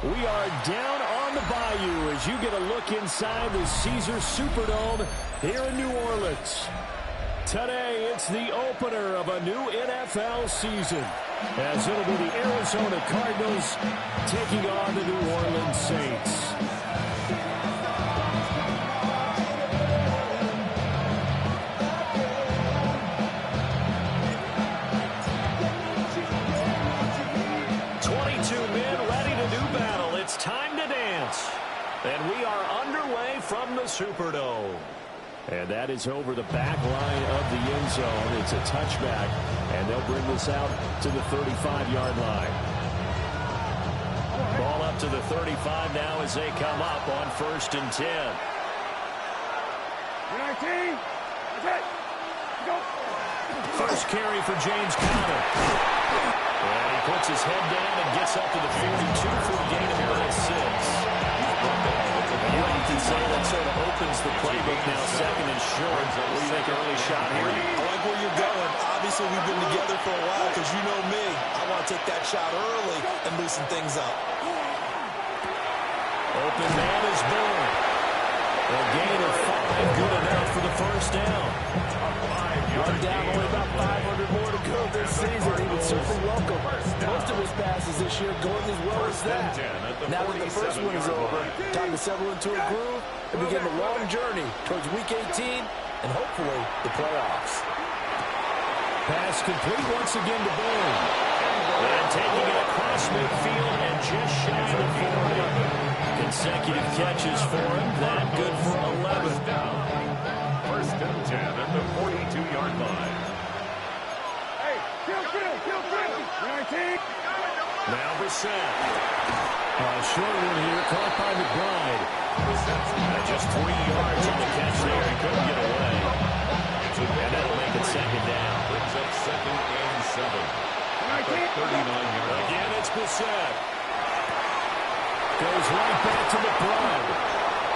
We are down on the bayou as you get a look inside the Caesars Superdome here in New Orleans. Today, it's the opener of a new NFL season, as it'll be the Arizona Cardinals taking on the New Orleans Saints. It's time to dance. And we are underway from the Superdome. And that is over the back line of the end zone. It's a touchback, and they'll bring this out to the 35-yard line. Ball up to the 35 now as they come up on 1st and 10. 19. Go. First carry for James Conner. And he puts his head down and gets up to the 42 for a gain of about 6. You can say that sort of opens the playbook now, 2nd and short. What do you think, early shot here? I like where you're going. Obviously, we've been together for a while because you know me. I want to take that shot early and loosen things up. Open man is born. A gain of 5, good enough for the first down. One down, only about 500 more to go this season. He would certainly welcome most of his passes this year going as well as that. Now that the first one is over, time to settle into a groove and begin the long journey towards Week 18 and hopefully the playoffs. Pass complete once again to Bourne. And taking it across midfield and just shy of the 40. Consecutive catches for him. That good for 11. 1st and 10 at the 42-yard line. Hey, kill. 19. Now Brissett. A short one here, caught by McBride. Just 3 yards on the catch there. He couldn't get away. And that'll make it 2nd down. Brings up 2nd and 7. 39-yard line. Again, it's Brissett. Goes right back to McBride.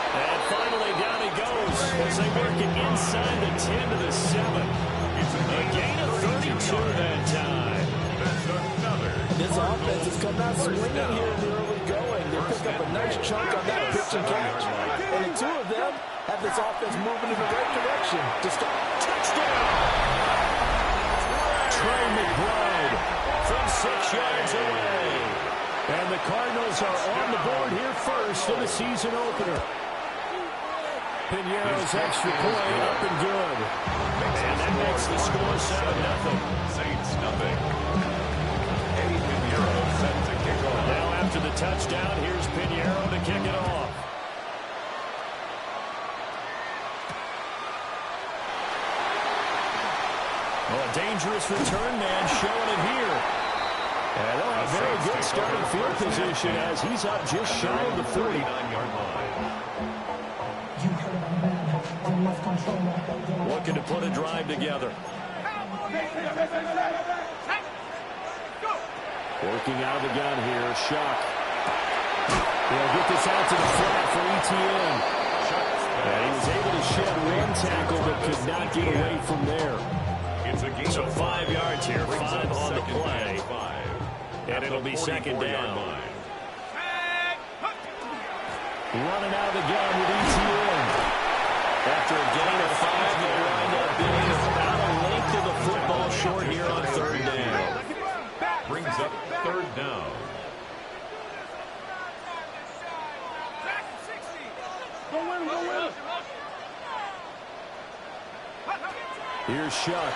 And finally down he goes as they work it inside the 10 to the 7. A gain of 32 that time. This offense has come out swinging here in the early going. They pick up a nice chunk on that pitch and catch. And the two of them have this offense moving in the right direction to start. Touchdown! Trey McBride from 6 yards away. And the Cardinals are on the board here first in the season opener. Piñeiro's extra point up and good. And that makes the score 7-0. Saints nothing. Eddie Piñeiro set to kick off. Now after the touchdown, here's Piñeiro to kick it off. Oh, a dangerous return man showing it here. And they'll have very good starting field position as he's up just shy of the 39-yard line. Looking to put a drive together. Working out of the gun here, Shuck. They'll get this out to the flat for ETN. And he was able to shed one tackle but could not get away from there. So 5 yards here, 5 on the play. And it'll be 2nd down. Running out of the gun with ETN. After a gain of 5, they wind up being about a length of the football short here on 3rd down. Brings up 3rd down. Here's Shuck.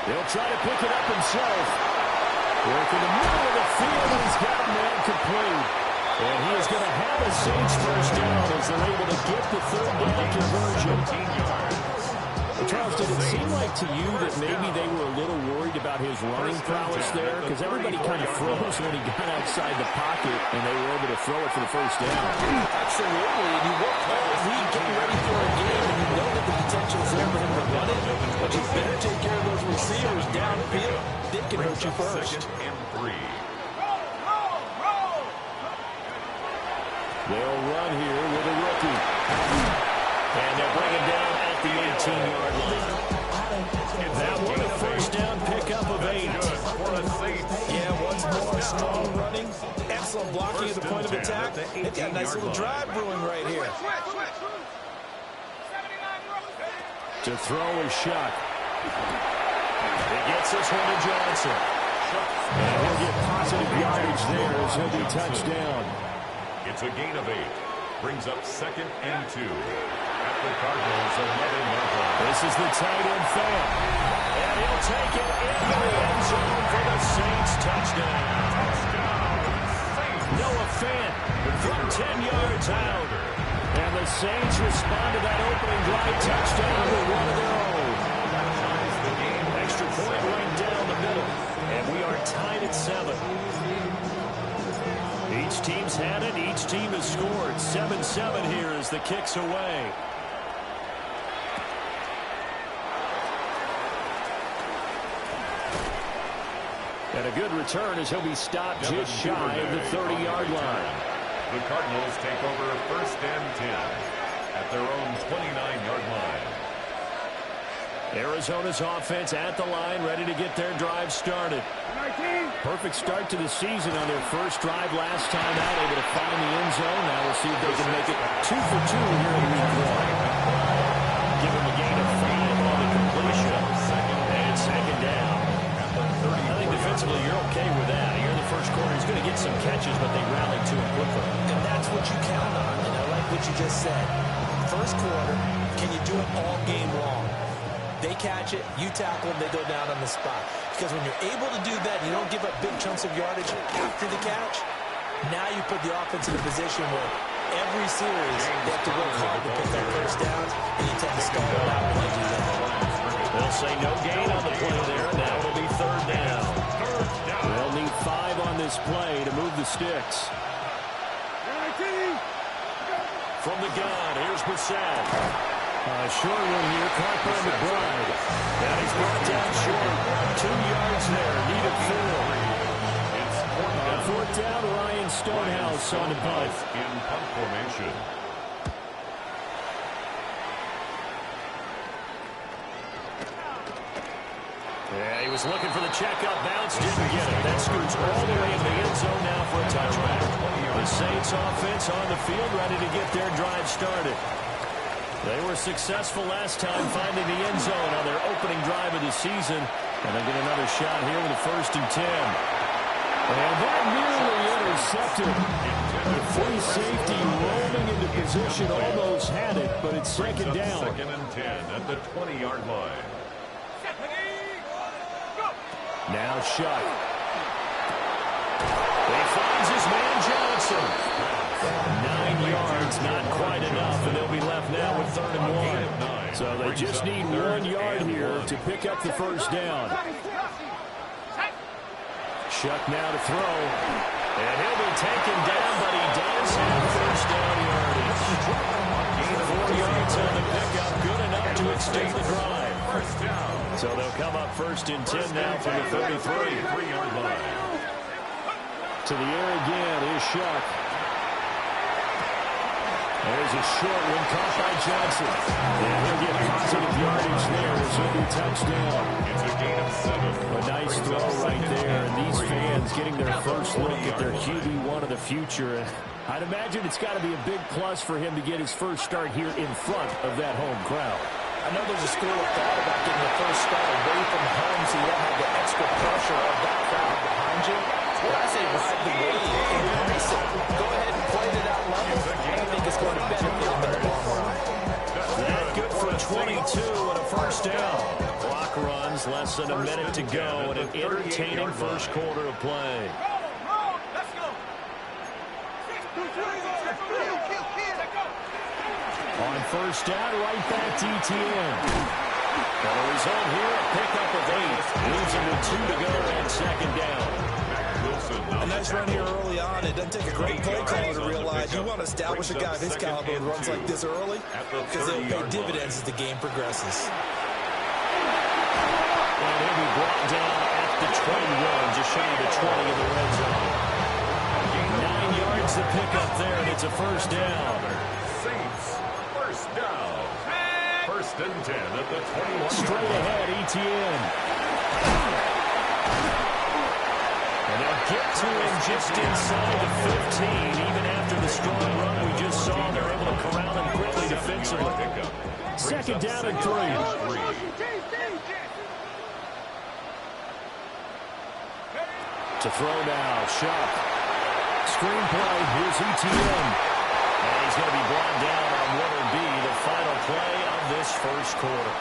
He'll try to pick it up himself. Work in the middle of the field, and he's got a man complete. And he is going to have a Saints first down as they're able to get the 3rd down conversion. 15 yards. Charles, did it seem like to you that maybe they were a little worried about his running prowess there? Because everybody kind of froze when he got outside the pocket, and they were able to throw it for the first down. Absolutely, and you work all week getting ready for a game, and you know that the potential is there for him to run it, but you better take care of those receivers downfield. They can hurt you first. 2nd and 3. They'll run here with a rookie. And they'll bring him down at the 18-yard line. And that one a first down pickup of 8. Yeah, once more, strong running, excellent have blocking at the point of attack. They've got a nice little drive brewing right here. To throw is Shuck. He gets this one to Johnson. And he'll get positive yardage there as he'll be touched down. It's a gain of 8. Brings up 2nd and 2. At the Cardinals 11-yard. This is the tight end fan. And he'll take it into the end zone for the Saints touchdown. Noah Fant from 10 yards out. And the Saints respond to that opening drive touchdown with one of their own. Extra point right down the middle. And we are tied at 7. Each team's had it. Each team has scored. 7-7 here as the kick's away. And a good return as he'll be stopped just shy of the 30-yard line. The Cardinals take over 1st and 10 at their own 29-yard line. Arizona's offense at the line, ready to get their drive started. Perfect start to the season on their first drive last time out, able to find the end zone. Now we'll see if they can make it 2 for 2 here in week 1. Give them a gain of 5 on the completion. And second down. I think defensively you're okay with that. Here in the first quarter, he's going to get some catches, but they rallied to him quickly. And that's what you count on. And I like what you just said. First quarter, can you do it all game long? They catch it, you tackle them, they go down on the spot. Because when you're able to do that, you don't give up big chunks of yardage after the catch. Now you put the offense in a position where every series they have to work hard to pick their first downs, and you tend to stall it out when they do that. They'll say no gain on the play there. Now it'll be 3rd down. They'll need 5 on this play to move the sticks. From the gun, here's Brissett. Short one here, caught by McBride. And he's brought down short. 2 yards there, needed 4. 4th down, Ryan Stonehouse on the punt. In punt formation. Yeah, he was looking for the checkup bounce, didn't get it. That scoots all the way into the end zone now for a touchback. The Saints offense on the field, ready to get their drive started. They were successful last time finding the end zone on their opening drive of the season. And they'll get another shot here with a 1st and 10. And that nearly intercepted. The free safety rolling into position, almost had it, but it's 2nd down. 2nd and 10 at the 20-yard line. Now Shuck. He finds his man Johnson. 9 yards, not quite enough, and they'll be left now with 3rd and 1. So they just need 1 yard here to pick up the 1st down. Shuck now to throw. And he'll be taken down, but he does have 1st down yardage. 4 yards on the pickup, good enough to extend the drive. So they'll come up 1st and 10 now from the 33-yard line. To the air again is Shuck. There's a short one caught by Johnson. And he'll get positive yardage there as he'll be touchdown. It's a gain of 7. A nice throw right there. And these fans getting their first look at their QB1 of the future. I'd imagine it's got to be a big plus for him to get his first start here in front of that home crowd. I know there's a school of thought about getting the first start away from home so you don't have the extra pressure of that crowd behind you. But I say ride the wave, embrace it. Go ahead and play to that level. I think it's going to benefit them in the long run. That good for 22 and a 1st down. Clock runs, less than a minute to go, and an entertaining first quarter of play. On 1st down, right back to ETN. And the result here, a pickup of 8. Leaves him with 2 to go and 2nd down. A nice run here early on. It doesn't take a great play caller to realize you want to establish a guy of his caliber who runs like this early because they'll pay dividends as the game progresses. And he'll be brought down at the 21, just shy of the 20 in the red zone. 9 yards to pick up there, and it's a 1st down. Saints, 1st down. 1st and 10 at the 21. Straight ahead, ETN. And they'll get to him just inside the 15. Even after the strong run we just saw, they're able to corral him quickly defensively. Second down and 3. To throw now, Shock. Screenplay, here's ETN. And he's going to be brought down on what will be the final play of this first quarter.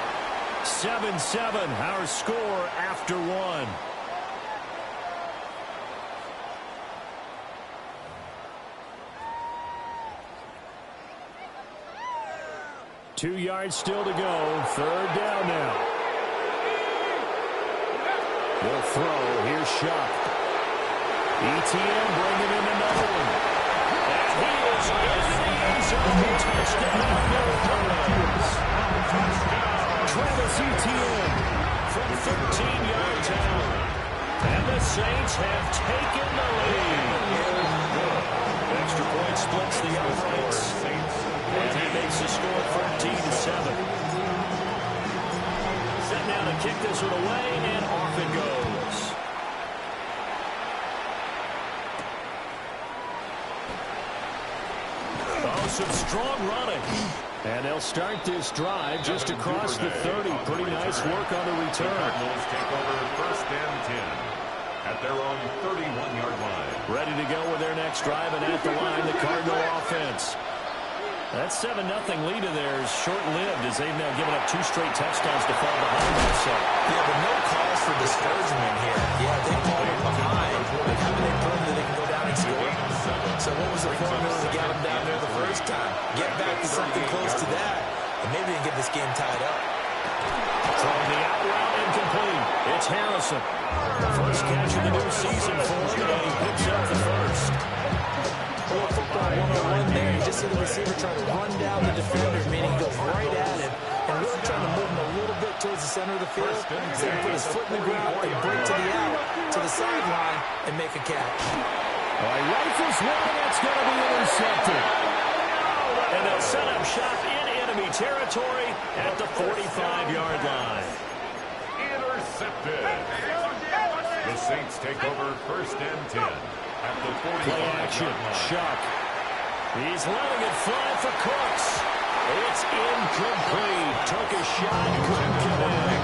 7-7, our score after 1. Two yards still to go. Third down now. They'll throw. Here's Shock. ETN bringing in another one. And he is into the end zone. Touchdown. Travis Etienne from 13 yards out. And the Saints have taken the lead. Extra point splits the uprights. And he makes the score 14-7. Set now to kick this one away, and off it goes. Oh, some strong running. And they'll start this drive just across the 30. Pretty nice work on the return. Cardinals take over first and 10 at their own 31-yard line. Ready to go with their next drive, and at the line, the Cardinal offense. That 7-0 lead of theirs short-lived as they've now given up 2 straight touchdowns to fall behind also. Yeah, but no cause for discouragement here. Yeah, they fallen behind. But haven't they proven that they can go down and score? So what was the formula to get them down there the first time? Get back to something close to that, and maybe they can get this game tied up. Throwing the out route incomplete. It's Harrison. First catch of the new season for him, and he picks up the first. Football 101 there. You just see the receiver trying to run down the defender, meaning he goes right at him and really trying to move him a little bit towards the center of the field. So he put his foot in the ground and break to the out, to the sideline, and make a catch. All right, rifles one, that's going to be intercepted. And they'll set up shop in enemy territory at the 45-yard line. Intercepted. The Saints take over first and 10 at the 45-yard Play action, line. Shock. He's letting it fly for Cooks. It's incomplete. Took a shot, couldn't connect.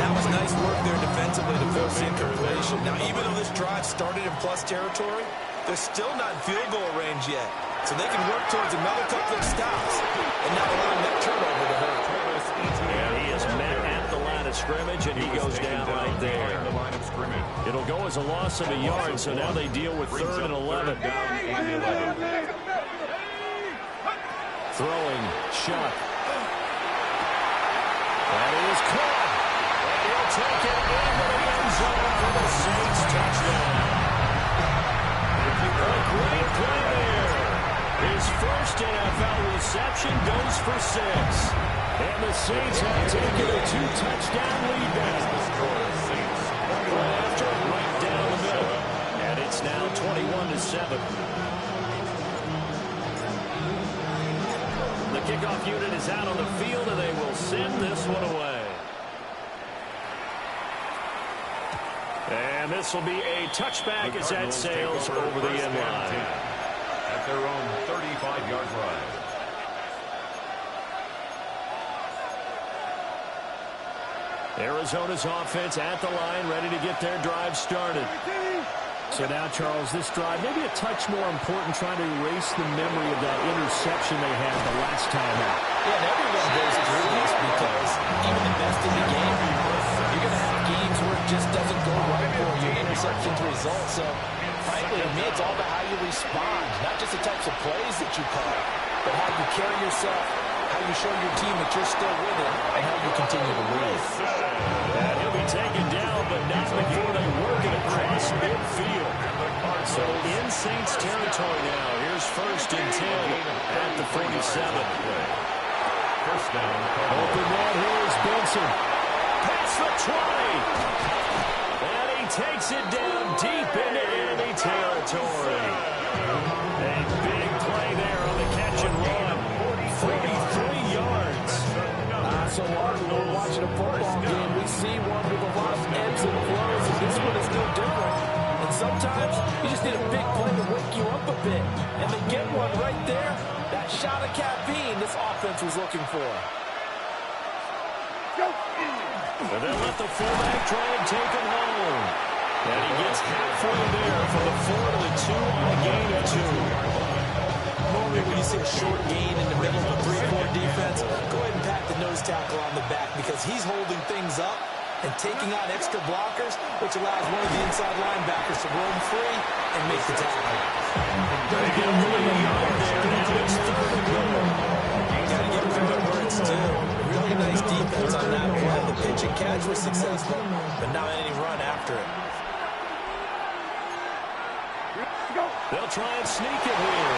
That was nice work there defensively to force the incompletion. Now, even though this drive started in plus territory, they're still not in field goal range yet. So they can work towards another couple of stops and not allow that turnover to hurt. And he is met at the line of scrimmage, and he goes down right there. It'll go as a loss of a yard, so now they deal with 3rd and 11. Throwing, Shock. That is caught. He'll take it into the end zone for the Saints touchdown. A great play there. His first NFL reception goes for 6. And the Saints have taken a 2-touchdown lead back. After right down the middle. And it's now 21-7. The kickoff unit is out on the field, and they will send this one away. And this will be a touchback as that sails over the end line. At their own 35-yard line. Arizona's offense at the line, ready to get their drive started. So now, Charles, this drive, maybe a touch more important, trying to erase the memory of that interception they had the last time out. Yeah, and everyone goes through this because even the best in the game, you're going to have games where it just doesn't go right for you. Interceptions result. So, frankly, to me, it's all about how you respond, not just the types of plays that you call, but how you carry yourself, how you show your team that you're still with it, and how you continue to win. And he'll be taken down, but not before they work it across midfield. So in Saints territory now. Here's 1st and 10 at the 47. First down. Open run, here's Benson. Past the 20. And he takes it down deep into enemy territory. A big play there on the catch and run. 43 yards. So often when we're watching a football game, we see one with a lot of ebbs and flows, and this one is no different. And You just need a big play to wake you up a bit. And they get one right there. That shot of caffeine this offense was looking for. And they'll let the fullback try and take him home. And he gets halfway there from the 4 to the 2 on a gain of 2. Normally when you see a short gain in the middle of a 3-4 defense, go ahead and pat the nose tackle on the back because he's holding things up and taking out extra blockers, which allows one of the inside linebackers to roam free and make the tackle. Gotta get him really yard there. Now it's 3rd and goal. Gotta give credit where it's due. Really nice defense on that play. The pitch and catch was successful, but not any run after it. They'll try and sneak it here.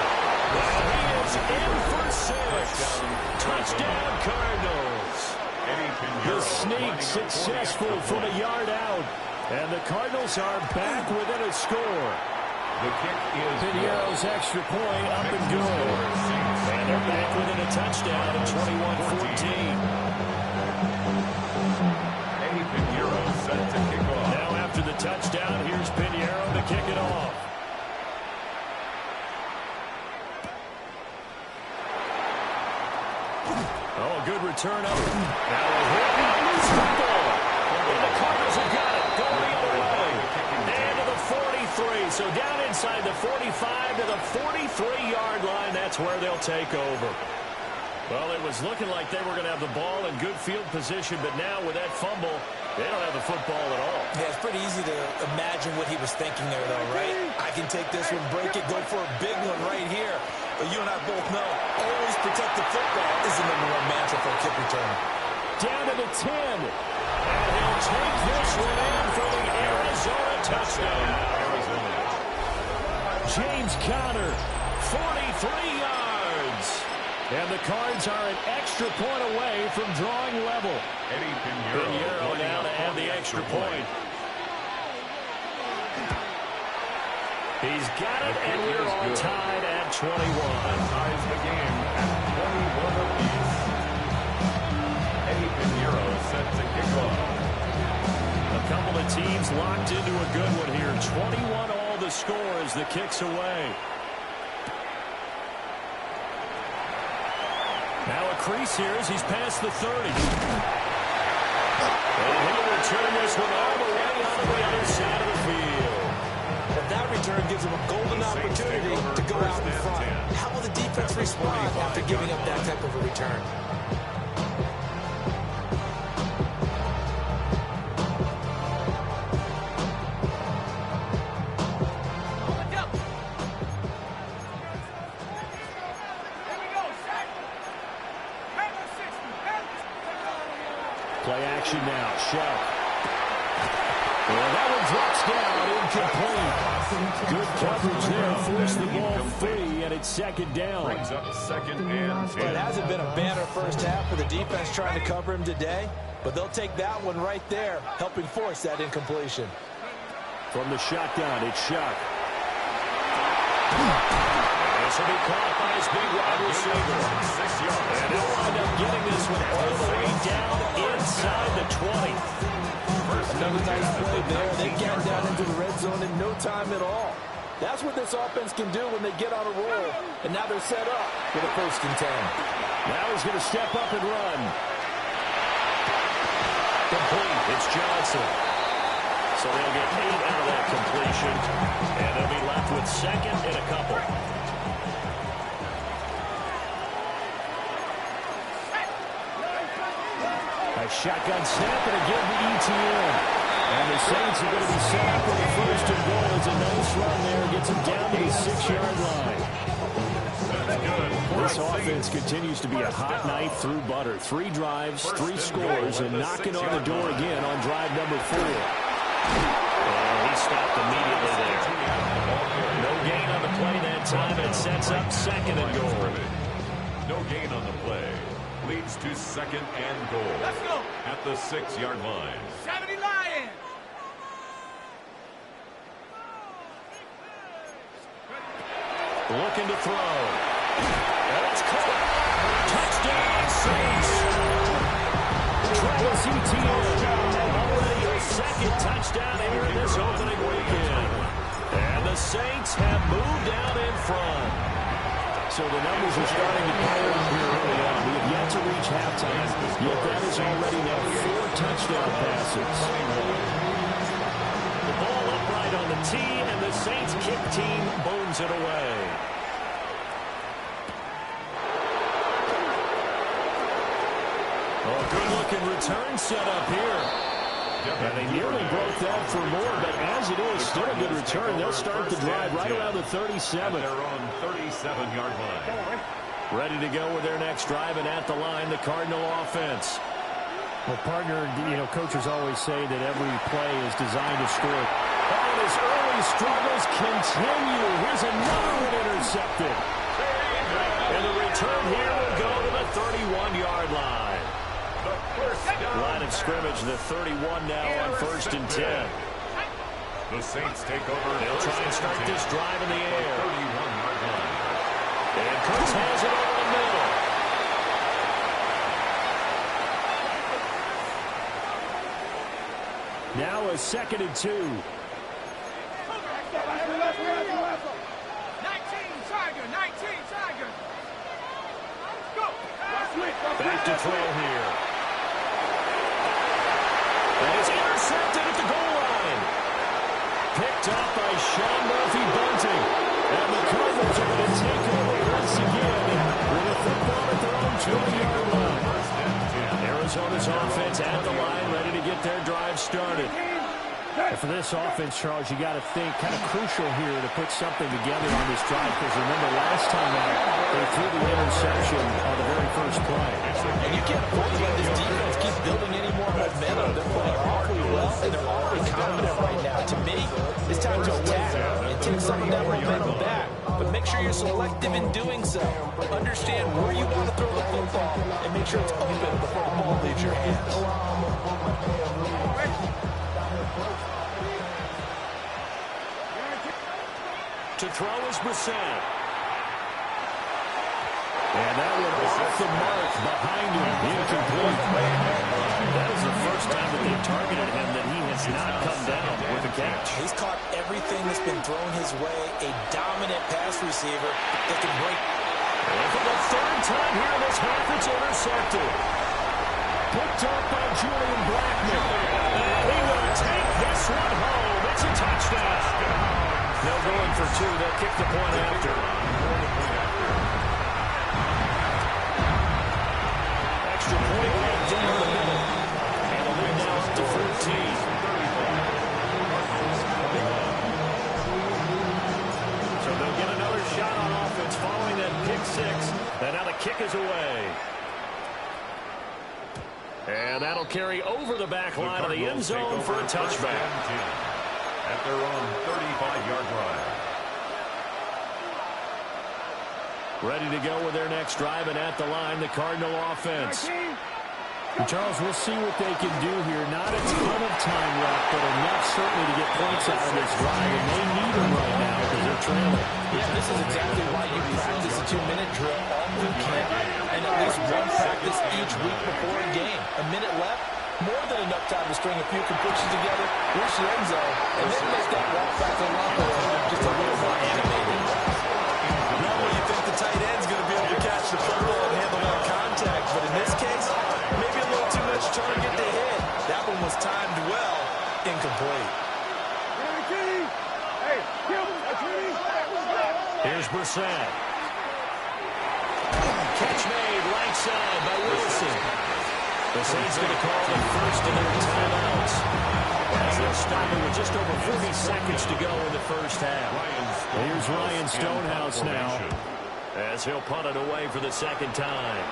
And he is in for 6. Touchdown, Cardinals. The sneak successful from a yard out. And the Cardinals are back within a score. The kick is Piniero's extra point up and good. And they're back within a touchdown at 21-14. Eddie Piñeiro set to kick off. Now after the touchdown, here's Piñeiro to kick it off. Oh, a good return up. Now a hit on this football. And the Cardinals have got it. Going the other way. And to the 43. So down inside the 45 to the 43-yard line. That's where they'll take over. Well, it was looking like they were going to have the ball in good field position, but now with that fumble, they don't have the football at all. Yeah, it's pretty easy to imagine what he was thinking there, though, right? I can take this one, break it, go for a big one right here. But you and I both know, always protect the football is the #1 mantra for a kick return. Down to the 10. And he'll take this one in for the Arizona touchdown. James Conner, 43 yards. And the Cards are an extra point away from drawing level. Eddie Piñeiro now to add the extra point. He's got it, and we're all tied at 21. Ties the game at 21 apiece. Eddie Piñeiro set to kick off. A couple of teams locked into a good one here. 21 all the score as the kick's away. Now a crease here as he's past the 30. And he'll return this one all the way on the other side of the field. And that return gives him a golden opportunity to go out in front. How will the defense respond after giving up that type of a return? Play action now. Shelf. Well, that one drops down, incomplete. Good coverage there. Forced the ball free, and it's 2nd down. Brings up 2nd and 10. It hasn't been a banner first half for the defense trying to cover him today, but they'll take that one right there, helping force that incompletion. From the shotgun, it's Shuck. This will be caught by his big wide receiver. 6 yards. And they'll wind up getting this one all the way down inside the 20. Another nice play there. They get down into the red zone in no time at all. That's what this offense can do when they get on a roll. And now they're set up for the 1st and 10. Now he's going to step up and run. Complete. It's Johnson. So they'll get 8 out of that completion. And they'll be left with 2nd and a couple. A shotgun snap and again the ETN. And the Saints are going to be set up for the 1st and goal. It's a nice run there. Gets them down to the 6-yard line. This offense continues to be a hot knife through butter. 3 drives, 3 scores, and knocking on the door again on drive number 4. And he stopped immediately there. No gain on the play that time, and it sets up 2nd and goal. No gain on the play. Leads to 2nd and goal. Let's go. At the 6-yard line. 70 Lions. Looking to throw. And it's caught. Touchdown, Saints. Travis Etienne. Already a 2nd touchdown here in this opening weekend. And the The Saints have moved out in front. So the numbers are starting to pile up here early on. We have yet to reach halftime, yet that is already now 4 touchdown passes. The ball upright on the tee, and the Saints kick team bones it away. Oh, good-looking return set up here. And they nearly broke that for more, but as it is, still a good return. They'll start the drive right around the 37. They're on 37-yard line. Ready to go with their next drive, and at the line, the Cardinal offense. Well, partner, coaches always say that every play is designed to score. And his early struggles continue. Here's another one intercepted. And the return here will go to the 31-yard line. Line of scrimmage, the 31 now on 1st and 10. The Saints take over. They'll try and start this drive in the air. 31-yard line. And Cooks has it over the middle. Now a 2nd and 2. Back to throw here. And it's intercepted at the goal line. Picked up by Sean Murphy-Bunting. And the Cardinals are going to take over once again with a football at their own 20-yard line. Arizona's offense at the line, ready to get their drive started. And for this offense, Charles, you got to think kind of crucial here to put something together on this drive, because remember last time out, they threw the interception on the very first play. And you can't afford to let this defense keep building any more momentum. They're playing awfully well, and they're awfully confident right now. To me, it's time to attack and take some of that momentum back. But make sure you're selective in doing so. Understand where you want to throw the football, and make sure it's open before the ball leaves your hands. To throw is Brissett. And that one off the mark behind him. Incomplete. That is the first time that they've targeted him that he has not come down with a catch. He's caught everything that's been thrown his way. A dominant pass receiver that can break. And for the 3rd time here in this half, it's intercepted. Picked up by Julian Blackman. And he will take this one home. It's a touchdown. They'll go in for 2. They'll kick the point after. Extra point right down the middle. And the lead now up to 14. So they'll get another shot on offense following that pick 6. And now the kick is away. And that'll carry over the back line of the end zone for a touchback. At their own 35-yard line. Ready to go with their next drive, and at the line, the Cardinal offense. And Charles, we'll see what they can do here. Not a ton of time left, but enough certainly to get points out of this drive, and they need them right now because they're trailing. Yeah, this is exactly why you practice a 2-minute drill all through camp, and at least one practice each week before a game. A minute left, more than enough time to string a few completions together, reach the end zone, and then make that walk back to the locker room just a little more animated. Normally you think the tight end's going to be able to catch the football and handle that contact, but in this case, maybe a little too much target to hit. That one was timed well, incomplete. Here's Brissett. Catch made right side by Wilson. The Saints going to call the first of their timeouts. As they'll stop it with just over 40 seconds to go in the first half. Here's Ryan Stonehouse now, as he'll punt it away for the 2nd time.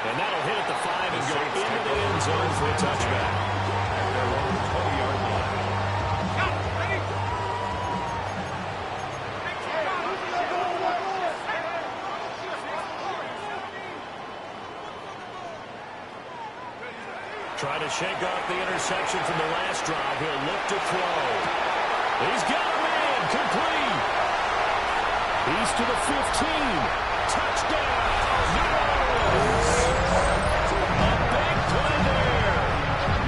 And that'll hit at the 5 and go into the end zone for a touchback. At their own 20-yard line. Trying to shake off the interception from the last drive. He'll look to throw. He's got a man. Complete. He's to the 15. Touchdown. A big play there.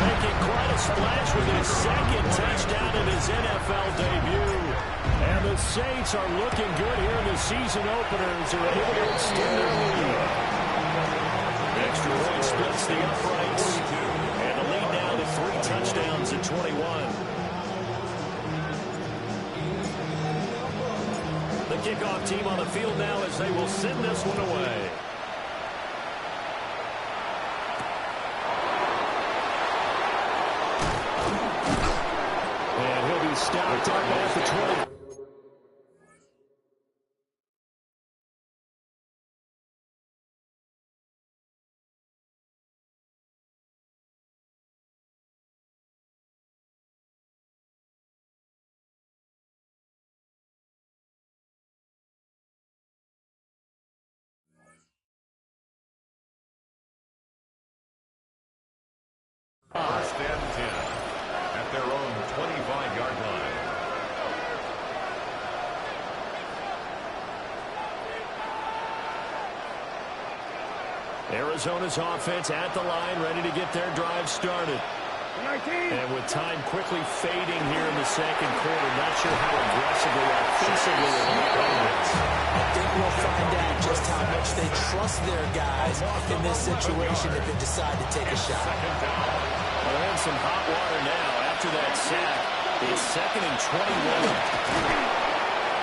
Making quite a splash with his 2nd touchdown of the NFL debut. And the Saints are looking good here in the season opener as they're able to extend their lead. Extra point splits the uprights. And the lead now to 3 touchdowns at 21. The kickoff team on the field now as they will send this one away. And he'll be stopped up at the 20. First and 10 at their own 25-yard line. Arizona's offense at the line, ready to get their drive started. And with time quickly fading here in the second quarter, not sure how aggressively, offensively they'll play this. I think we'll find out just how much they trust their guys in this situation if they decide to take a shot. Well, they're in some hot water now after that sack. It's 2nd and 21.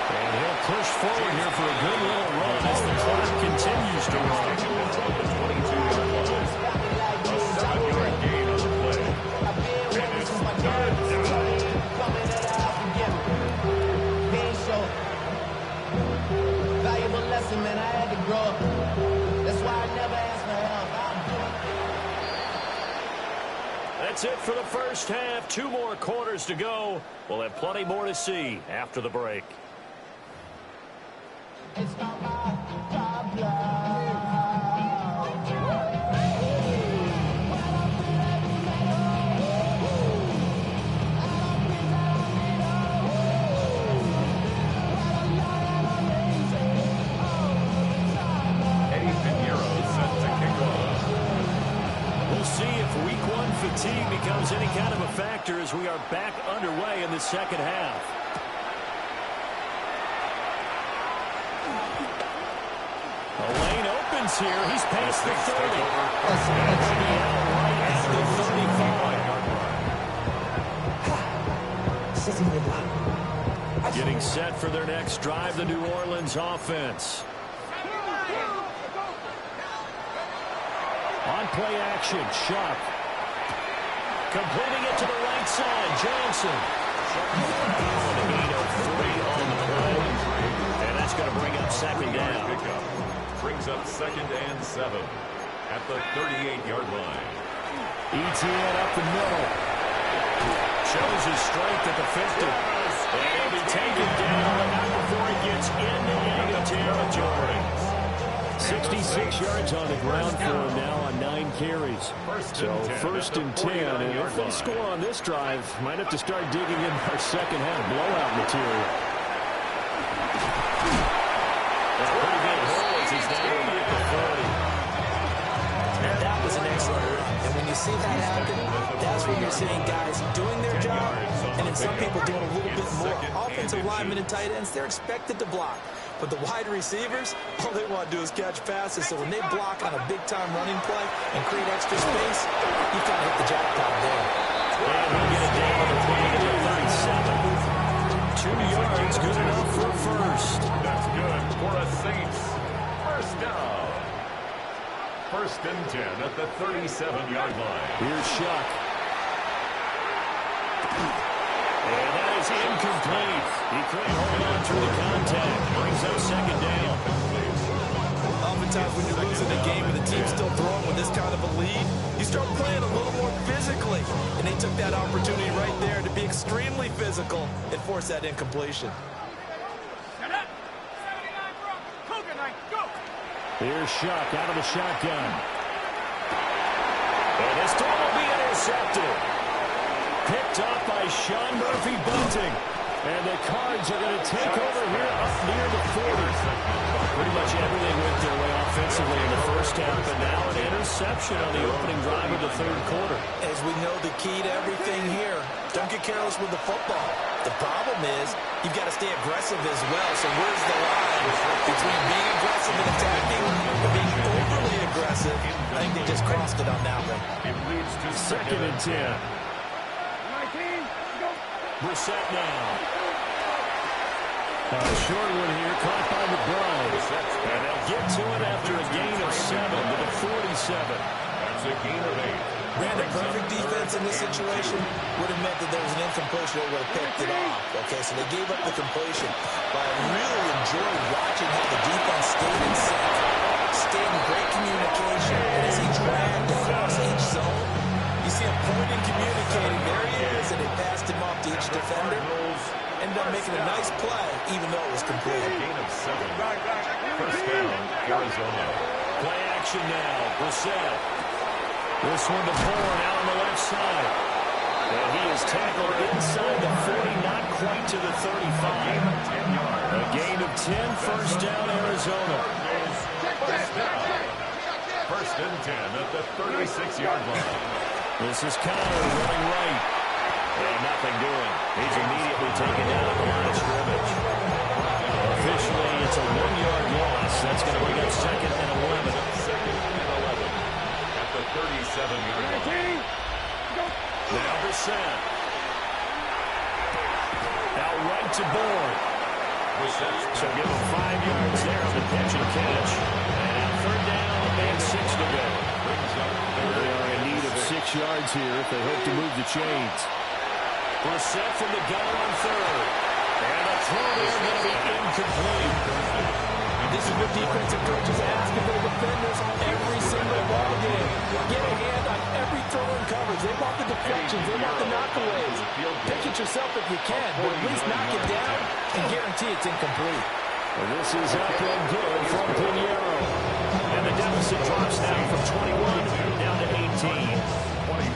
And he'll push forward here for a good little run as the clock continues to run. The 22-yard line. A 7-yard gain on the play. And it's 3rd down. Valuable lesson, man. I had to grow up. That's why I never asked for help. That's it for the first half. 2 more quarters to go. We'll have plenty more to see after the break. It's not my problem. Fatigue becomes any kind of a factor as we are back underway in the second half. The lane opens here. He's past the 30. Right at the 35. Getting set for their next drive, the New Orleans offense. On play action, Shuck. Completing it to the right side, Johnson. On a gain of 3 on the play. And that's going to bring up 2nd down. Pickup brings up 2nd and 7 at the 38-yard line. ETN up the middle. Shows his strength at the 50. And he'll be taken down before he gets into enemy territory. 66 yards on the ground for him now on 9 carries. So 1st and 10, and if they score on this drive, might have to start digging in our second half blowout material. That's pretty big hole as he's down at the 40. And that was an excellent run. And when you see that happen, that's when you're seeing guys doing their job, and then some people doing a little bit more. Offensive linemen and tight ends, they're expected to block. But the wide receivers, all they want to do is catch passes. So when they block on a big-time running play and create extra space, you kind of hit the jackpot there. And he'll get it down to the 37. 2 yards, good enough for a first. That's good for a Saints. First down. 1st and 10 at the 37-yard line. Here's Shuck. And that is incomplete. He couldn't hold on through the contact. Brings up 2nd down. Oftentimes when you're losing a game and the team's still throwing with this kind of a lead, you start playing a little more physically. And they took that opportunity right there to be extremely physical and force that incompletion. Here's Shuck out of the shotgun. And this time will be intercepted. Picked up by Sean Murphy Bunting. And the Cards are going to take over here up near the 40. Pretty much everything went their way offensively in the first half, but now an interception on the opening drive of the 3rd quarter. As we know, the key to everything here, Don't get careless with the football. The problem is you've got to stay aggressive as well. So where's the line between being aggressive and attacking or being overly aggressive? I think they just crossed it on that one. It leads to Second and 10. Brissett now. A short one here, caught by McBride. And they'll get to it after a gain of 7 to the 47. That's a gain of 8. Brandon, perfect defense in this situation would have meant that there was an incompletion that would have picked it off. Okay, so they gave up the completion. But I really enjoyed watching how the defense stayed in sync, stayed in great communication. And as he dragged across each zone, you see him pointing, communicating. There he is, and they passed him off to each defender. Ended up making a nice play, even though it was complete. Gain of 7. First down, Arizona. Play action now. Brissett. This one to Bourne out on the left side. And he is tackled inside the 40, not quite to the 35. A gain of 10, first down, Arizona. First and 10 at the 36-yard line. This is Connor running right. And nothing doing. He's immediately taken down at the line of scrimmage. Officially, it's a 1-yard loss. That's going to bring up second and 11. Second and 11 at the 37-yard line. Now Brissett. Out right to Bourne. So give him 5 yards there on the catch and catch. And third down and 6 to go. They are in need of 6 yards here if they hope to move the chains. Brissett from the gun on third. And a throw there going to be incomplete. This is what defensive coaches ask of their defenders every single ball game. Get a hand on every throw in coverage. They want the deflections. They want the knockaways. Pick it yourself if you can, but at least knock it down and guarantee it's incomplete. And this is up and good from Pinheiro. And the deficit drops now from 21 down to 18.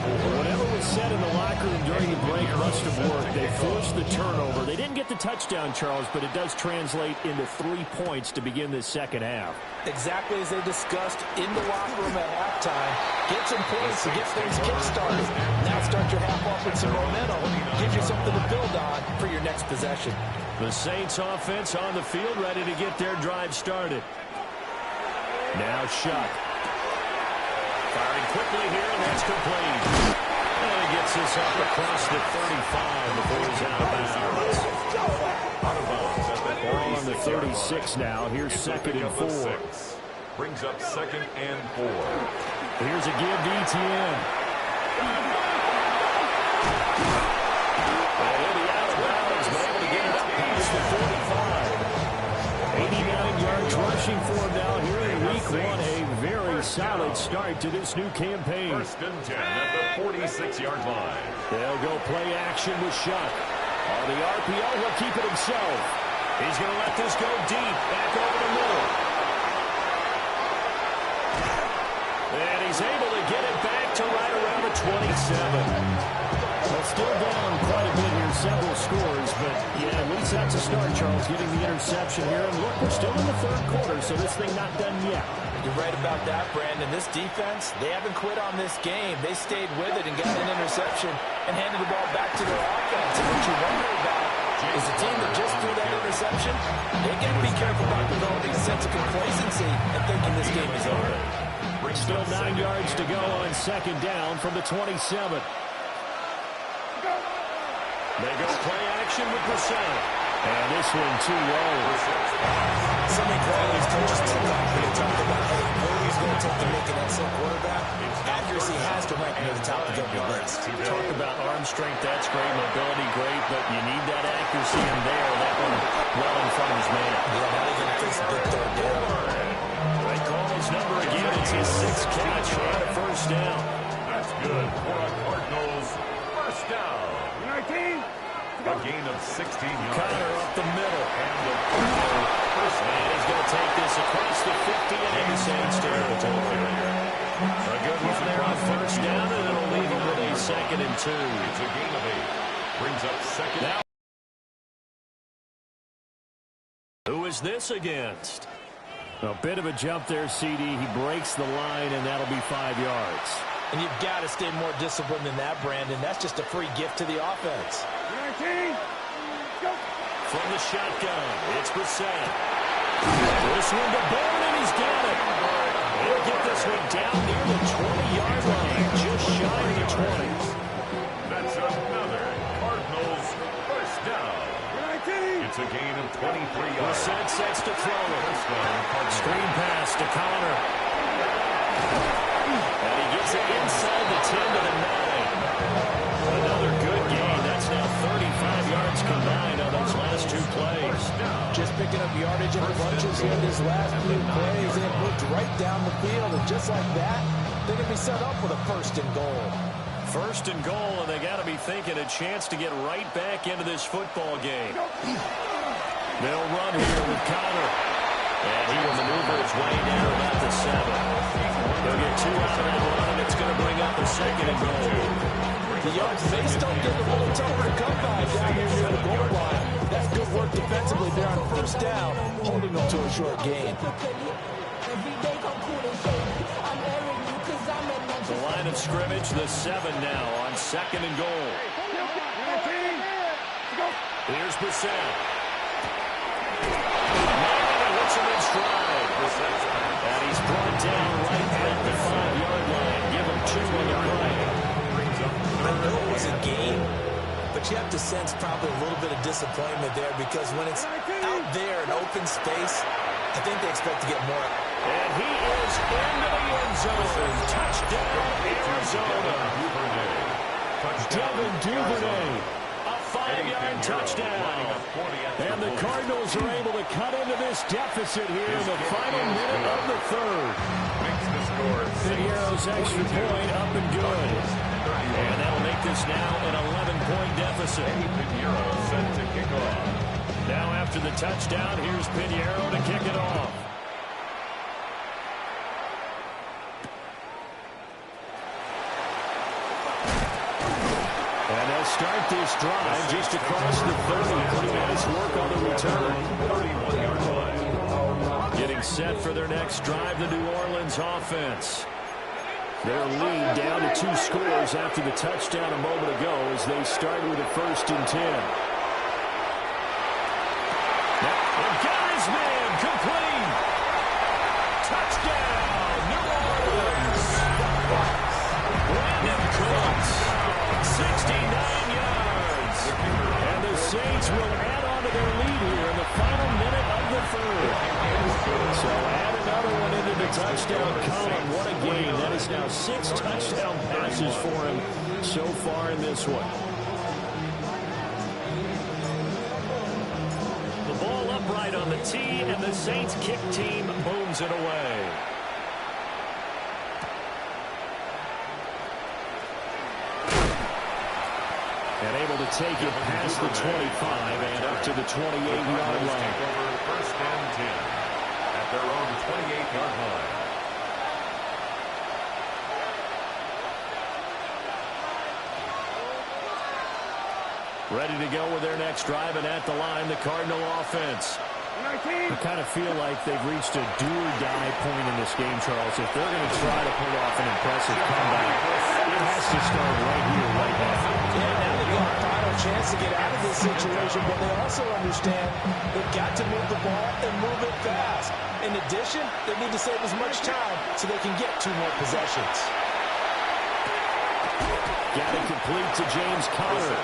Whatever was said in the locker room during the break must have worked. They forced the turnover. They didn't get the touchdown, Charles, but it does translate into 3 points to begin this second half. Exactly as they discussed in the locker room at halftime. Get some points to get things kick-started. Now start your half off with some momentum. Give you something to build on for your next possession. The Saints offense on the field, ready to get their drive started. Now Shuck. Firing quickly here, and that's complete. And he gets this up across the 35 before he's out of bounds. Out of bounds at the Ball on the 36 now. Here's second and 4. Brings up second and 4. Here's a give to Etienne. And he'll be out of bounds, but able to get it up past the 45. 89 yards rushing for him now here in week 1. A very solid start to this new campaign. First and 10 at the 46-yard line. They'll go play action with Shuck. On the RPO, he'll keep it himself. He's going to let this go deep. Back over the middle. And he's able to get it back to right around the 27. Well, still down quite a bit here, several scores, but yeah, at least that's a start, Charles, getting the interception here. And look, we're still in the third quarter, so this thing not done yet. You're right about that, Brandon. This defense, they haven't quit on this game. They stayed with it and got an interception and handed the ball back to their offense. And what you wonder about is the team that just threw that interception, they got to be careful about developing a sense of complacency and thinking this game is over. Still 9 yards to go on second down from the 27. They go play action with Brissett. And this one too low. So many qualities coaches took off when they talk about, hey, what are these going to take to make an excellent quarterback? Accuracy has to rank near the top of the list. Talk about arm strength, that's great. Mobility, great. But you need that accuracy in there. That one well in front of his man. Yeah, now they're going to face a big third down. They call his number again. It's his 6th catch and a first down. That's good for a Cardinals first down. A gain of 16 yards. Connor up the middle. And he's going to take this across the 50 and into Saints territory. A good one there on first down, and it'll leave him with a second and 2. It's a gain of 8. Brings up second. Now, who is this against? A bit of a jump there, CD. He breaks the line, and that'll be 5 yards. And you've got to stay more disciplined than that, Brandon. That's just a free gift to the offense. From the shotgun, it's Brissett. This one to Bourne, and he's got it. He'll get this one down near the 20-yard line, just shy of the 20. That's another Cardinals first down. It's a gain of 23 yards. Brissett sets to throw it. Screen pass to Connor. And he gets it inside the 10 to the 9. Another good gain. That's now 35 yards combined on those last two plays. Just picking up yardage in bunches here these last few plays. They have moved right down the field, and just like that, they're going to be set up with a first and goal. First and goal, and they got to be thinking a chance to get right back into this football game. They'll run here with Connor. And he will maneuver his way down about the 7. They'll get 2 out of that run, and it's going to bring up a second and goal. The yards may still get a little tougher to come by down here near the goal line. That's good work defensively there on first down, holding them to a short gain. The line of scrimmage, the 7 now on second and goal. Here's Brissett. Hits him in stride. And he's brought down right at the 5-yard line. Give him 2 on the play. I know it was a game, but you have to sense probably a little bit of disappointment there because when it's out there in open space, I think they expect to get more. And he is into the end zone. Touchdown, Arizona. Devin Duvernay. A 5-yard touchdown. And the Cardinals are able to cut into this deficit here in the final minute of the third. Figueroa's extra point up and good. And that'll make this now an 11-point deficit. Set to kick off. Now after the touchdown, here's Pinheiro to kick it off. And they'll start this drive just across the 30. Pretty nice work on the return. 31-yard line. Getting set for their next drive, the New Orleans offense. Their lead down to 2 scores after the touchdown a moment ago as they start with a 1st and 10. And got his man complete. Touchdown, New Orleans. Brandon Cooks, 69 yards. And the Saints will add on to their lead here in the final minute of the third. So add another one into the touchdown column. What a game. That is now 6 touchdown passes for him so far in this one. The ball upright on the tee, and the Saints kick team booms it away. And able to take it past the 25 and up to the 28-yard line. First and 10 at their own 28-yard line. Ready to go with their next drive, and at the line, the Cardinal offense. I kind of feel like they've reached a do-or-die point in this game, Charles. If they're going to try to pull off an impressive comeback, it has to start right here, right now. Yeah, now they've got a final chance to get out of this situation, but they also understand they've got to move the ball and move it fast. In addition, they need to save as much time so they can get 2 more possessions. Got it complete to James Conner.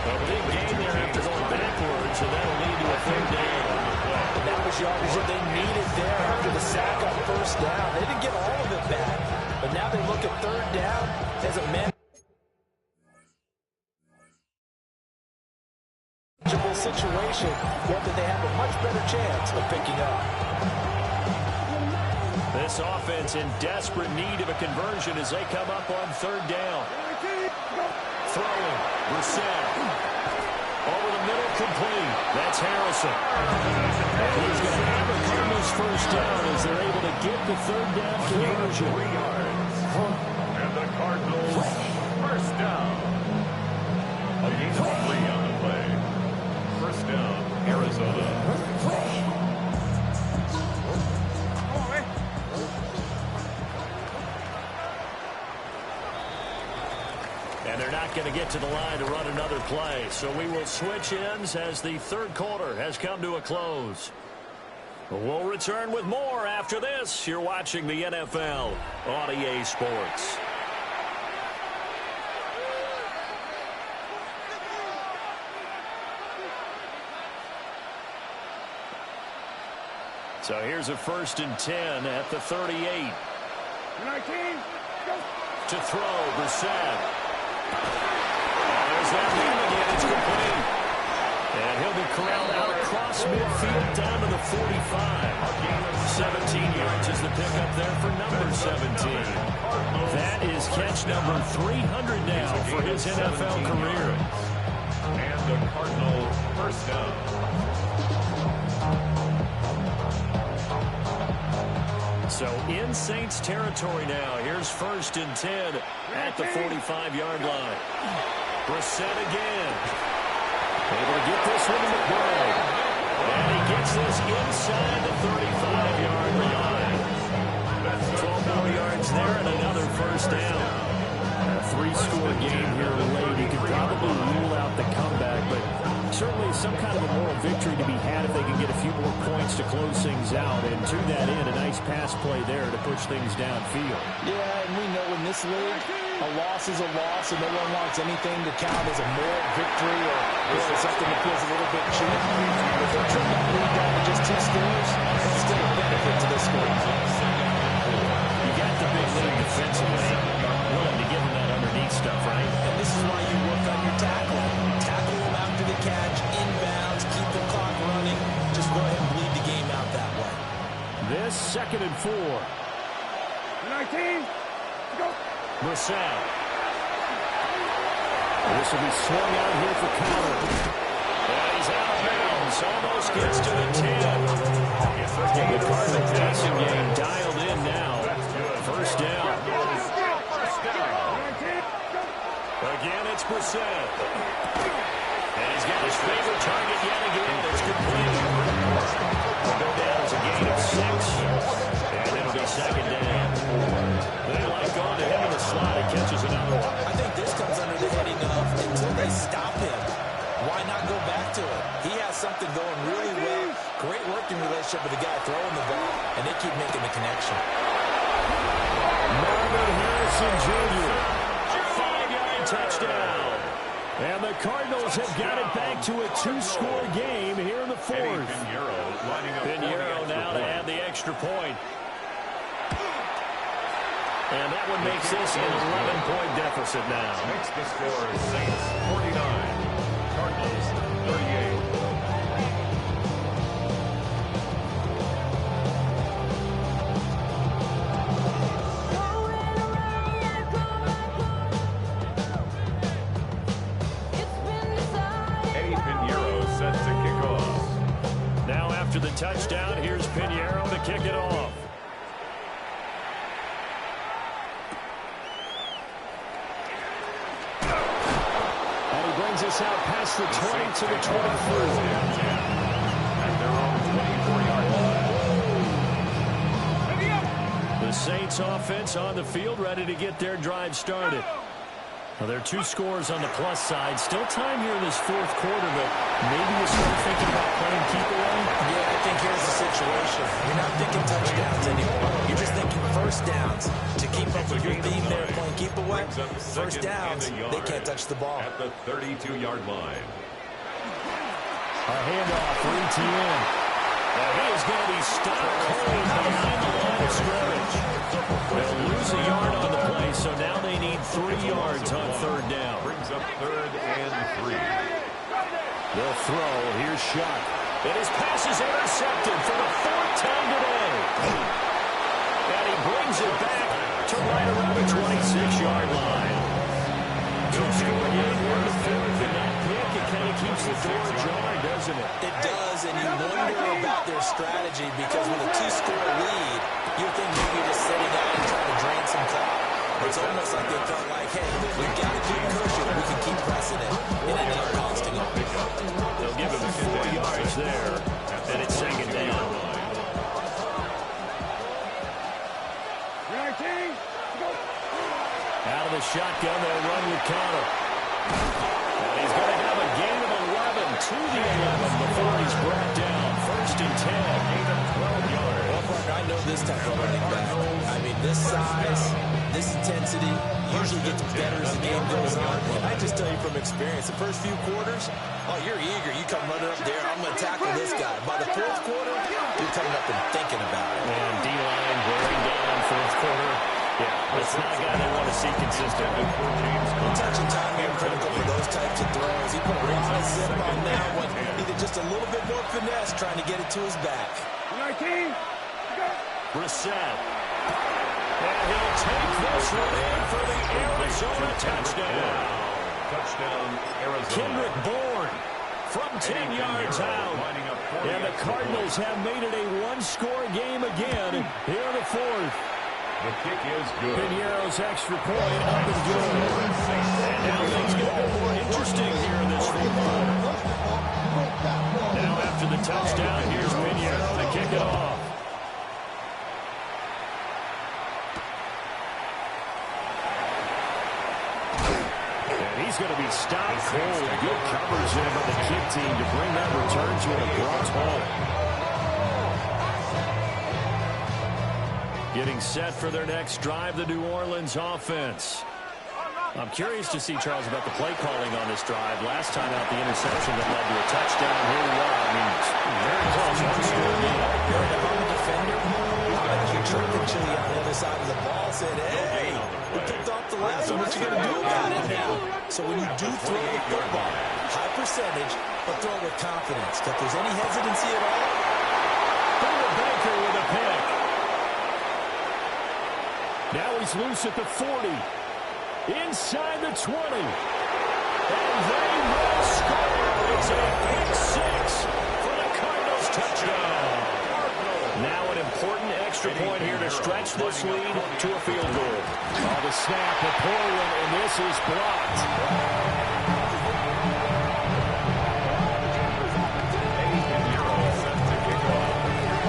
A big game there after going backwards, and that'll lead to a 3rd down. And that was yardage that they needed there after the sack on first down. They didn't get all of it back, but now they look at 3rd down as a manageable situation where they have a much better chance of picking up. This offense in desperate need of a conversion as they come up on 3rd down. Throwing, Brissett. Over the middle, complete. That's Harrison. And he's going to have a Cardinals first down as they're able to get the 3rd down conversion. 3 yards. And the Cardinals first down. A gain of 3 on the play. First down, Arizona. not going to get to the line to run another play. So we will switch ends as the third quarter has come to a close. We'll return with more after this. You're watching the NFL on EA Sports. So here's a 1st and 10 at the 38. 19, go. To throw, Brissett. There's that man again. It's complete. And he'll be corralled out across midfield down to the 45. 17 yards is the pickup there for number 17. That is catch number 300 now for his NFL career. And the Cardinals first down. So in Saints territory now. Here's 1st and 10 at the 45-yard line. Brissett again. Able to get this one to McBride. And he gets this inside the 35-yard line. 12 more yards there and another 1st down. A 3-score game here late. You could probably rule out the comeback, but certainly some kind of a moral victory to be had if they can get a few more points to close things out. And to that end, a nice pass play there to push things downfield. Yeah, and we know in this league, a loss is a loss, and no one wants anything to count as a moral victory or something that feels a little bit cheap. If they're trying to lead down to just 2 scores, it's still a benefit to this score. You got the big lead defensively. Willing to give them that underneath stuff, right? And this is why you work on your tackling. Tackle them after the catch, inbounds, keep the clock running. Just go ahead and bleed the game out that way. This 2nd and 4. 19, go. Brissett. This will be swung out here for counter. And he's out of bounds. Almost gets to the 10. The Cardinal passing game dialed in now. 1st down. Again, it's Brissett. And he's got his favorite target yet again. It's complete. Will go down as a gain of 6. And it'll be 2nd down. They like going to him in the slot. He catches another one. I think this comes under the heading of until they stop him, why not go back to it? He has something going really well. Great working relationship with the guy throwing the ball, and they keep making the connection. Marvin Harrison Jr. 5-yard touchdown. And the Cardinals have got it back to a 2-score game here in the 4th. Pinheiro now to add the extra point. And that one makes this an 11-point deficit now. Makes the score Saints 49, Cardinals 38. Eddie Pinheiro set to kick off. Now after the touchdown, here's Pinheiro to kick it off. Brings us out past the 20 to the 23. At their own 24-yard line. The Saints offense on the field, ready to get their drive started. Well, there are 2 scores on the plus side. Still time here in this 4th quarter, but maybe you start thinking about playing keep away. Yeah, I think here's the situation. You're not thinking touchdowns anymore. You're just thinking 1st downs. To keep up with your theme there, playing keep away, 1st downs, they can't touch the ball. At the 32-yard line. A handoff for ETN. Now he is going to be stopped cold behind the line of scrimmage. They'll lose a yard on the play, so now they need 3 yards on 3rd down. Brings up 3rd and 3. They'll throw. Here's Shuck. And his pass is intercepted for the 4th time today. And he brings it back to right around the 26-yard line. 2-score game here in the 4th, and that pick, it kind of keeps the door ajar, doesn't it? It does, and you wonder about their strategy because with a 2-score lead, you think maybe you're just sitting out and trying to drain some clock. It's almost like they felt like, hey, we've got a good cushion. We can keep pressing it. It ended up costing them. They'll give him 4 yards there, and it's 2nd down. Out of the shotgun, they'll run with Connor. and 10. Gain of 12 yards. Well, partner, I know this type of running back. I mean, this size, this intensity usually gets better as the game goes on. I just tell you from experience, the first few quarters, oh, you're eager. You come running up there, I'm going to tackle this guy. By the fourth quarter, you're coming up and thinking about it. And D-line wearing down fourth quarter. Yeah, that's not a guy they want to see consistently. Touch and timing are critical for those types of throws. He put a lot of zip on that one. Either just a little bit more finesse trying to get it to his back. Brissett. And he'll take this one in for the Arizona touchdown. Touchdown, Arizona. Kendrick Bourne from 10 yards out. And the Cardinals have made it a one-score game again here in the fourth. The kick is good. Piñeiro's extra point up and good. And now things get a bit more interesting here in this fourth quarter. Now after the touchdown, here's Piñeiro to kick it off. And he's going to be stopped cold. Good coverage there by the kick team to bring that return to an abrupt halt. Getting set for their next drive, the New Orleans offense. I'm curious to see, Charles, about the play calling on this drive. Last time out, the interception that led to a touchdown. Here we are. I mean, it's very close. If I'm a defender, I'm going to trick the chili on the other side of the ball, said, hey, we picked off the last one. What you going to do about it now? So when you do throw the football, high percentage, but throw it with confidence. If there's any hesitancy at all, Boomer Baker with a pick. Now he's loose at the 40. Inside the 20. And they will score. It's a big 6 for the Cardinals touchdown. Now an important extra point here to stretch this lead to a field goal. Oh, the snap, a poor one, and this is blocked.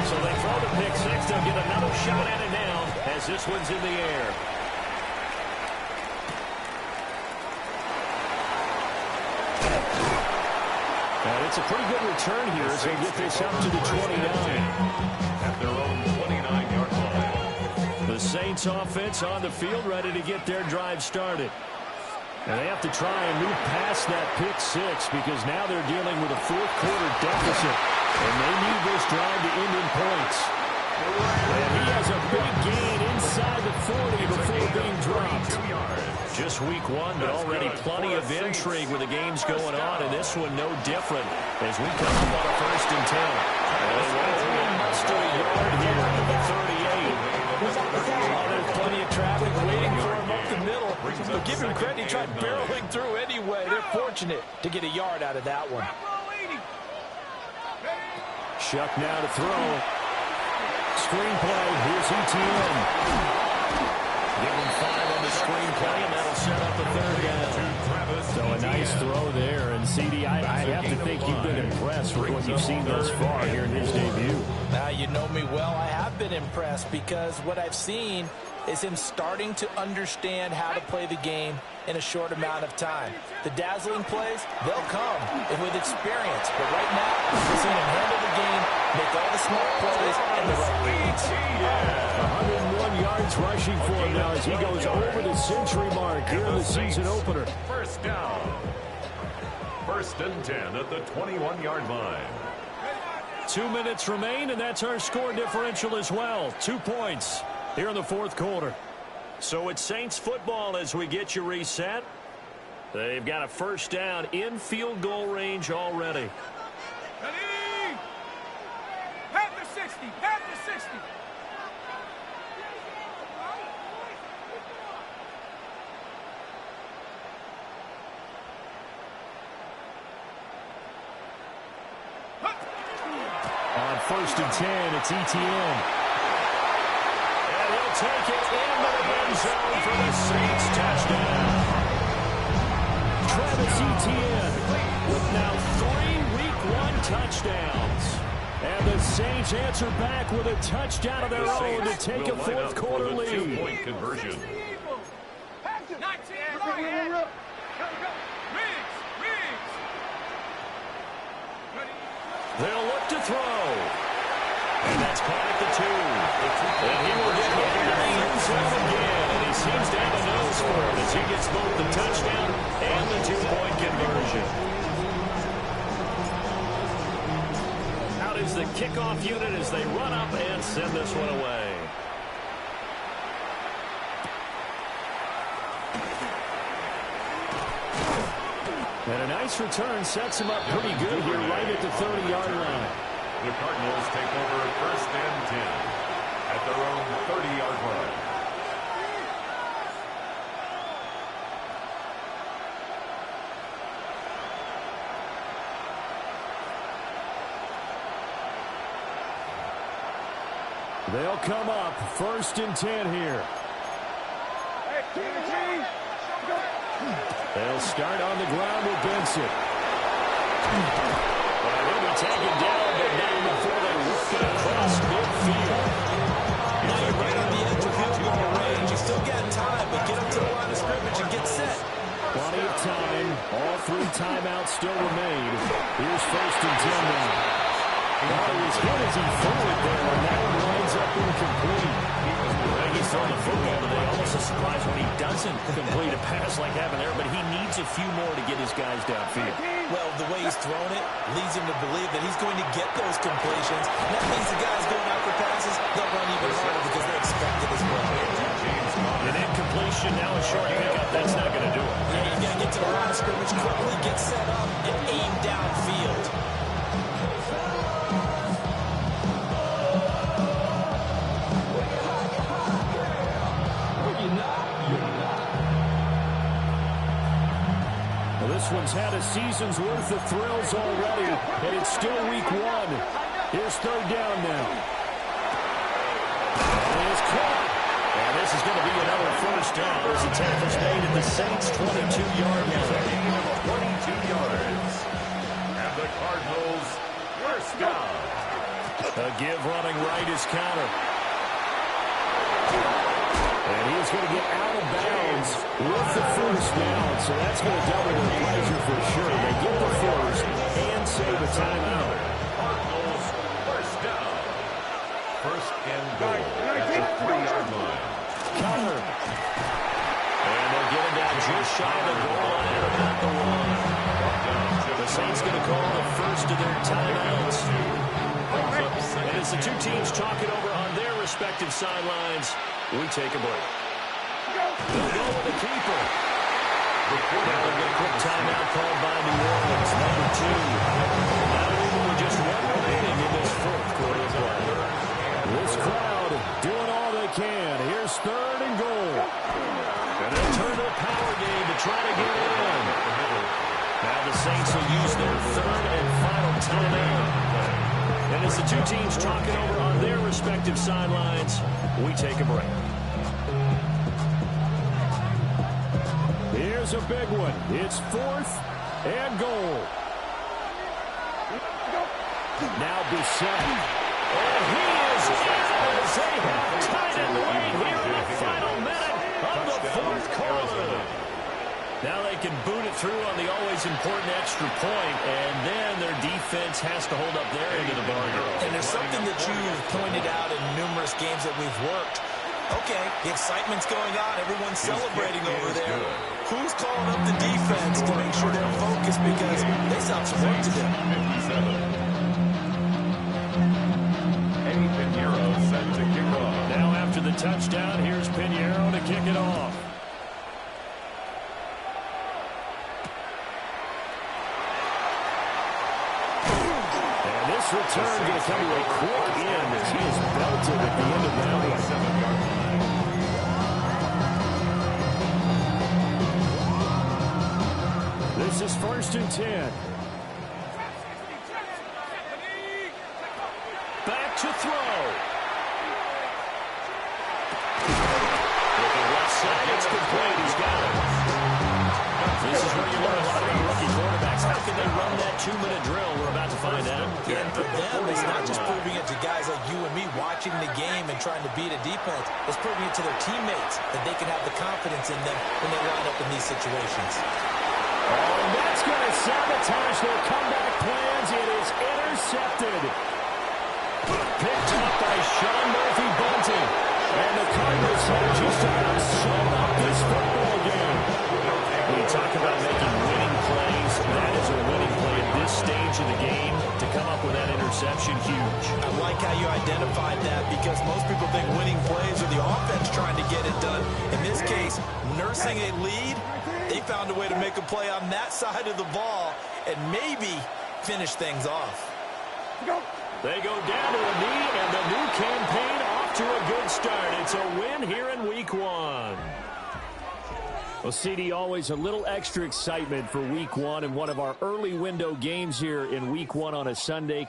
So they throw the pick 6. They'll get another shot at it now as this one's in the air. And it's a pretty good return here as they get this up to the 29. At their own 29-yard line. The Saints offense on the field ready to get their drive started. And they have to try and move past that pick 6 because now they're dealing with a fourth quarter deficit. And they need this drive to end in points. And he has a big gain inside the 40 before being dropped. Just week 1, but already plenty of intrigue with the games going on, and this one no different as we come up on a 1st and 10. And muster a yard here at the 38. there's plenty of traffic waiting for him up the middle. But give him credit, he tried barreling through anyway. They're fortunate to get a yard out of that one. Shuck now to throw. Screenplay. Here's ETN. Give him 5 on the screenplay, and that'll set up a 3rd down. So a nice throw there. And, CD, I have to think you've been impressed with what you've seen thus far here in his debut. Now, you know me well. I have been impressed because what I've seen is him starting to understand how to play the game in a short amount of time. The dazzling plays, they'll come with experience. But right now, we're seeing him handle the game, make all the smart plays, and the right reads. 101 yards rushing for him now as he goes over the century mark here in the season opener. First down. 1st and 10 at the 21-yard line. 2 minutes remain, and that's our score differential as well. 2 points here in the fourth quarter. So it's Saints football as we get you reset. They've got a 1st down in field goal range already. Ready? Pat the 60. Pat the 60. On 1st and 10, it's ETN. And he'll take it into the end zone for the Saints touchdown. Travis Etienne with now 3 Week 1 touchdowns. And the Saints answer back with a touchdown of their own to take a fourth quarter lead. 2-point conversion. 19. Go ahead. Go. Riggs. Ready? They'll look to throw. 2. And he will get hit into the end zone again. And he seems to have a nose for it as he gets both the touchdown and the 2-point conversion. Out is the kickoff unit as they run up and send this one away. And a nice return sets him up pretty good here right at the 30-yard line. The Cardinals take over 1st and 10 at their own 30-yard line. They'll come up 1st and 10 here. They'll start on the ground with Benson. Well, he'll be taken down, but not before they whip it across midfield. Now you're right on the edge of field goal range. You still got time, but get up to the line of scrimmage and get set. Plenty of time. All 3 timeouts still remain. Here's 1st and 10 now. Well, as good as he threw it there, and that one winds up incomplete. He's throwing the football today. Almost a surprise when he doesn't complete a pass like happened there, but he needs a few more to get his guys downfield. Well, the way he's thrown it leads him to believe that he's going to get those completions. And that means the guys going out for passes, they'll run even harder because they expect it as well. An incompletion, now a short pickup. That's not going to do it. Yeah, you got to get to the line of scrimmage quickly, get set up, and aim downfield. This one's had a season's worth of thrills already, and it's still week 1. Here's 3rd down now. And it's caught. And this is going to be another 1st down as the tackle's made at the Saints' 22-yard line. 22 yards. And the Cardinals 1st down. A give running right is counter. And he's going to get out of bounds with the 1st down, so that's going to double their pleasure for sure. They get the 1st and save a timeout. Cardinals 1st down. 1st and goal at the 3-yard line. Connor. And they'll get him down just shy of the goal line at about the 1. The Saints going to call the first of their timeouts. And as the 2 teams talk it over on their respective sidelines, we take a break. They'll go with the keeper. Now we'll get a quick timeout called by New Orleans, number 2. Now with just 1 remaining in this 4th quarter of play. This crowd doing all they can. Here's 3rd and goal. And they'll turn to the power game to try to get it in. Now the Saints will use their 3rd and final timeout. And as the 2 teams talk it over on their respective sidelines, we take a break. Here's a big one. It's 4th and goal. Now Bissett. And he is in as they have tied it late here in the final minute of the 4th quarter. Now they can boot it through on the always important extra point, and then their defense has to hold up their end of the bargain. And there's something that you've pointed out in numerous games that we've worked. Okay, the excitement's going on. Everyone's celebrating over there. Who's calling up the defense to make sure they're focused because they still have some work to do? 57. Eddie Pinheiro set to kick off. Now after the touchdown, here's Pinheiro to kick it off. And this return going to come to a quick end as he is belted at the end of that one. 7-yard line. This is 1st and 10. Back to throw. With the left side, it's complete. He's got it. This is where you learn a lot about rookie quarterbacks. How can they run that 2-minute drill? We're about to find out. And for them, it's not just proving it to guys like you and me watching the game and trying to beat a defense. It's proving it to their teammates that they can have the confidence in them when they line up in these situations. Oh, and that's going to sabotage their comeback plans. It is intercepted. Picked up by Sean Murphy bunting. And the Cardinals have just about sewn up this football game. When you talk about making winning plays, that is a winning play at this stage of the game. To come up with that interception, huge. I like how you identified that because most people think winning plays are the offense trying to get it done. In this case, nursing a lead, they found a way to make a play on that side of the ball and maybe finish things off. They go down to a knee, and the new campaign off to a good start. It's a win here in Week 1. Well, CD, always a little extra excitement for Week 1 and one of our early window games here in Week 1 on a Sunday.